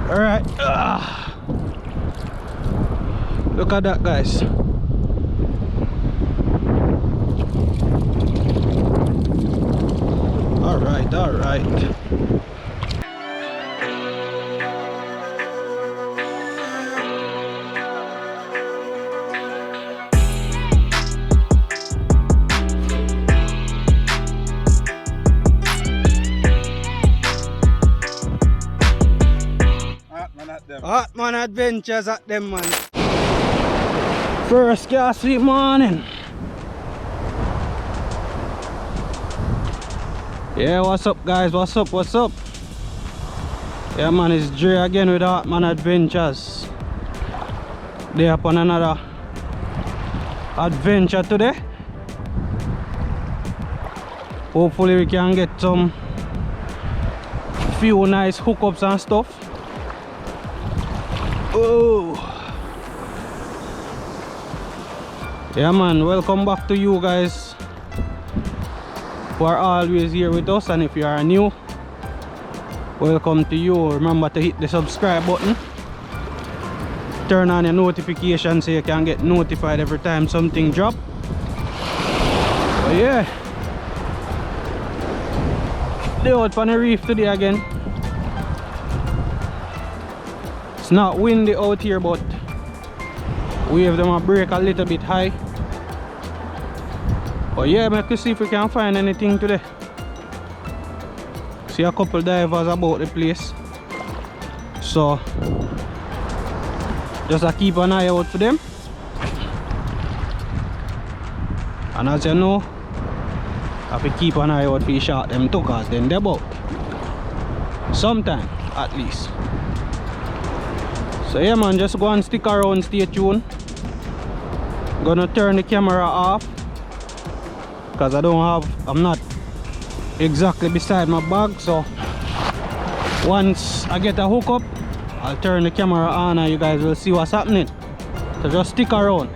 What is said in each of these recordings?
Alright. Look at that, guys. Alright, alright. Hot man adventures at them, man. First gas sweet morning. Yeah, what's up, guys? What's up? What's up? Yeah, man, it's Dre again with Hot Man Adventures. They upon another adventure today. Hopefully we can get some few nice hookups and stuff. Oh, yeah, man, welcome back to you guys who are always here with us, and if you are new, welcome to you. Remember to hit the subscribe button, turn on your notifications so you can get notified every time something drop. But yeah, they out on the reef today again. It's not windy out here, but wave them a break a little bit high. But yeah, make us see if we can find anything today. See a couple divers about the place, so just keep an eye out for them. And as you know, I have to keep an eye out for shot them too, cause then they're about sometime at least. So yeah, man, just go and stick around, stay tuned. Gonna turn the camera off because I'm not exactly beside my bag, so once I get a hookup, I'll turn the camera on and you guys will see what's happening. So just stick around.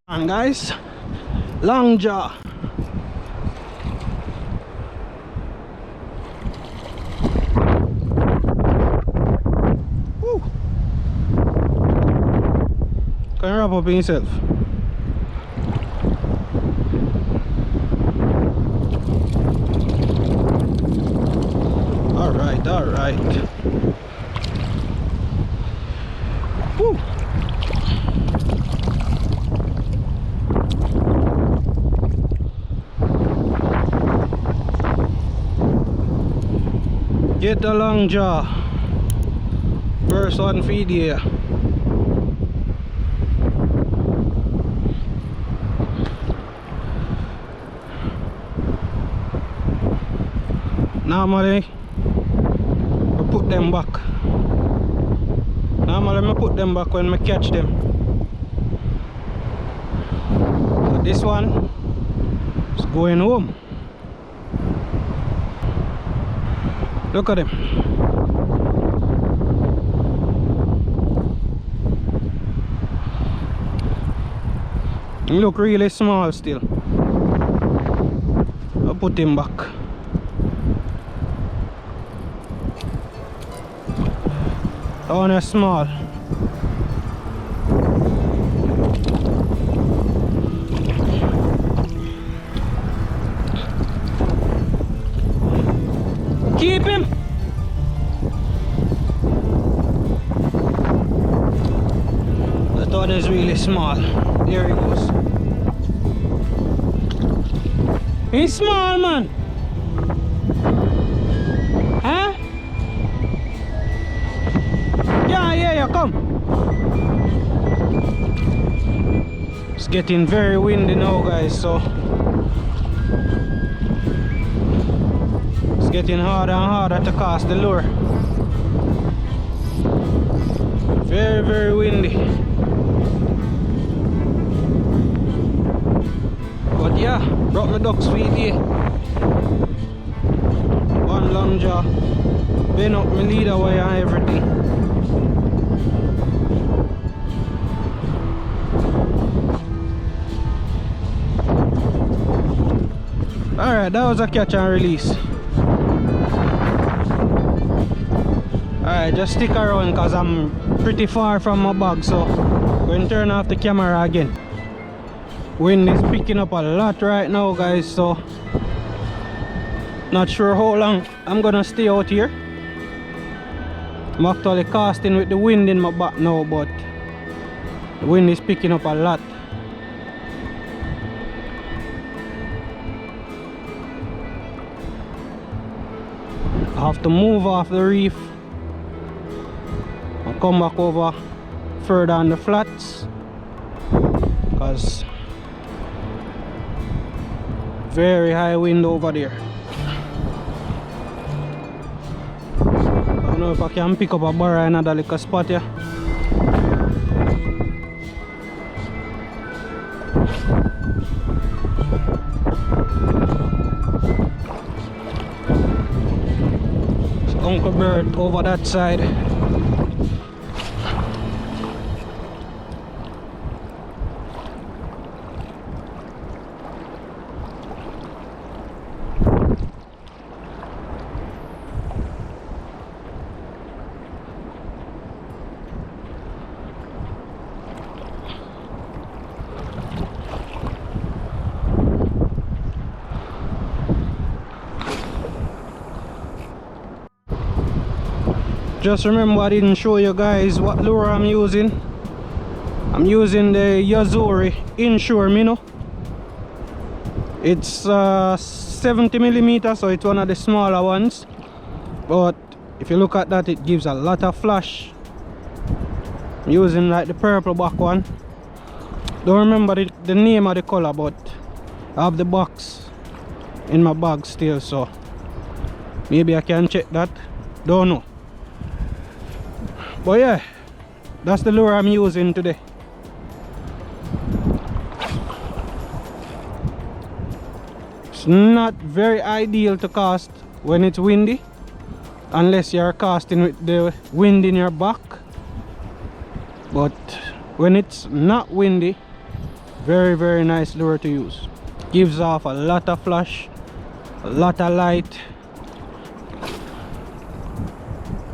And guys, long jaw. Woo. Can you wrap up in yourself? Alright, alright. Woo. Get the long jaw. First one feed here. Normally I put them back. Normally I put them back when I catch them. But this one is going home. Look at him. He look really small still. I'll put him back. That one is small. Keep him. That one is really small. There he goes. He's small, man. Huh? Yeah, come. It's getting very windy now, guys, so it's getting harder and harder to cast the lure. Very, very windy. But yeah, brought my duck's feet here. One long jaw. Been up my leader wire and everything. Alright, that was a catch and release. Alright, just stick around because I'm pretty far from my bag, so I'm going to turn off the camera again. Wind is picking up a lot right now, guys, so not sure how long I'm gonna stay out here. I'm actually casting with the wind in my back now, but the wind is picking up a lot. I have to move off the reef and come back over further on the flats because very high wind over there. I don't know if I can pick up a bar in another little spot here. Uncle Bert over that side. Just remember I didn't show you guys what lure I'm using. I'm using the Yo-Zuri inshore minnow. It's 70mm, so it's one of the smaller ones, but if you look at that, it gives a lot of flash. I'm using like the purple back one. Don't remember the name of the color, but I have the box in my bag still, so maybe I can check that. Don't know. But yeah, that's the lure I'm using today. It's not very ideal to cast when it's windy, unless you're casting with the wind in your back. But when it's not windy, Very nice lure to use. Gives off a lot of flash, a lot of light.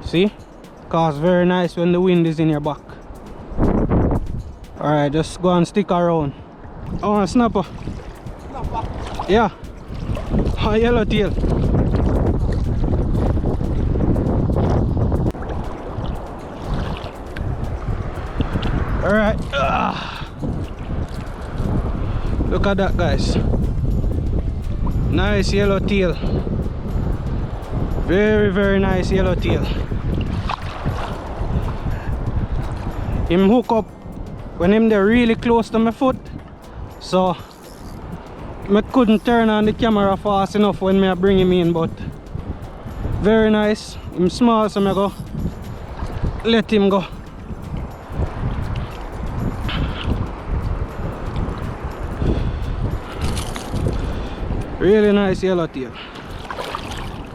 See? Cause very nice when the wind is in your back. Alright, just go and stick around. Oh, a snapper. Snapper? Yeah. A yellowtail. Alright. Look at that, guys. Nice yellowtail. Very nice yellowtail. Him hook up when him they're really close to my foot, so I couldn't turn on the camera fast enough when I bring him in, but very nice. Him small, so I go let him go. Really nice yellowtail.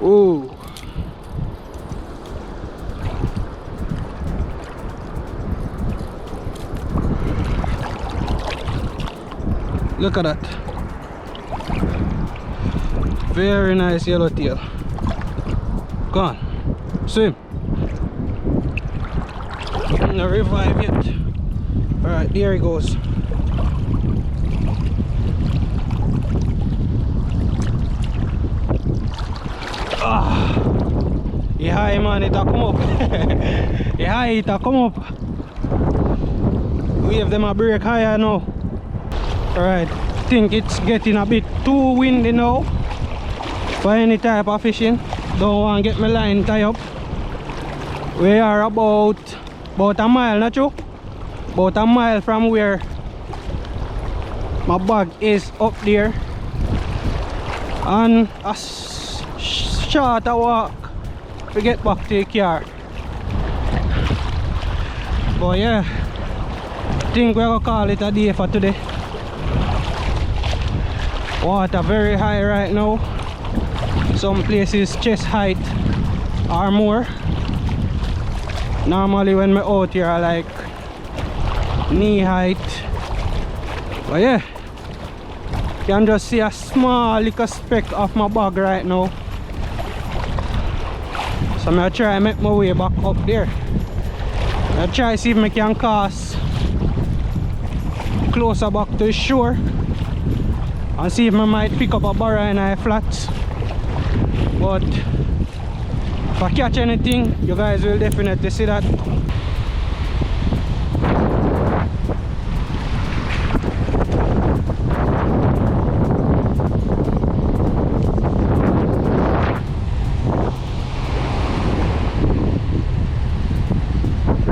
Ooh. Look at that. Very nice yellowtail. Go on, swim. No revive yet. Alright, there he goes. Yeah, man, it'll come up. Yeah, it'll come up. Wave them a break higher now. Alright, think it's getting a bit too windy now for any type of fishing. Don't want to get my line tied up. We are about a mile, not true? About a mile from where my bag is up there. And a short walk to get back to the car. But yeah, I think we're gonna call it a day for today. Water very high right now. Some places chest height or more. Normally when we're out here I like knee height. But yeah, you can just see a small little speck of my bag right now. So I'm gonna try and make my way back up there. I'll try to see if I can cast closer back to the shore and see if I might pick up a Bert and I flats. But if I catch anything, you guys will definitely see that.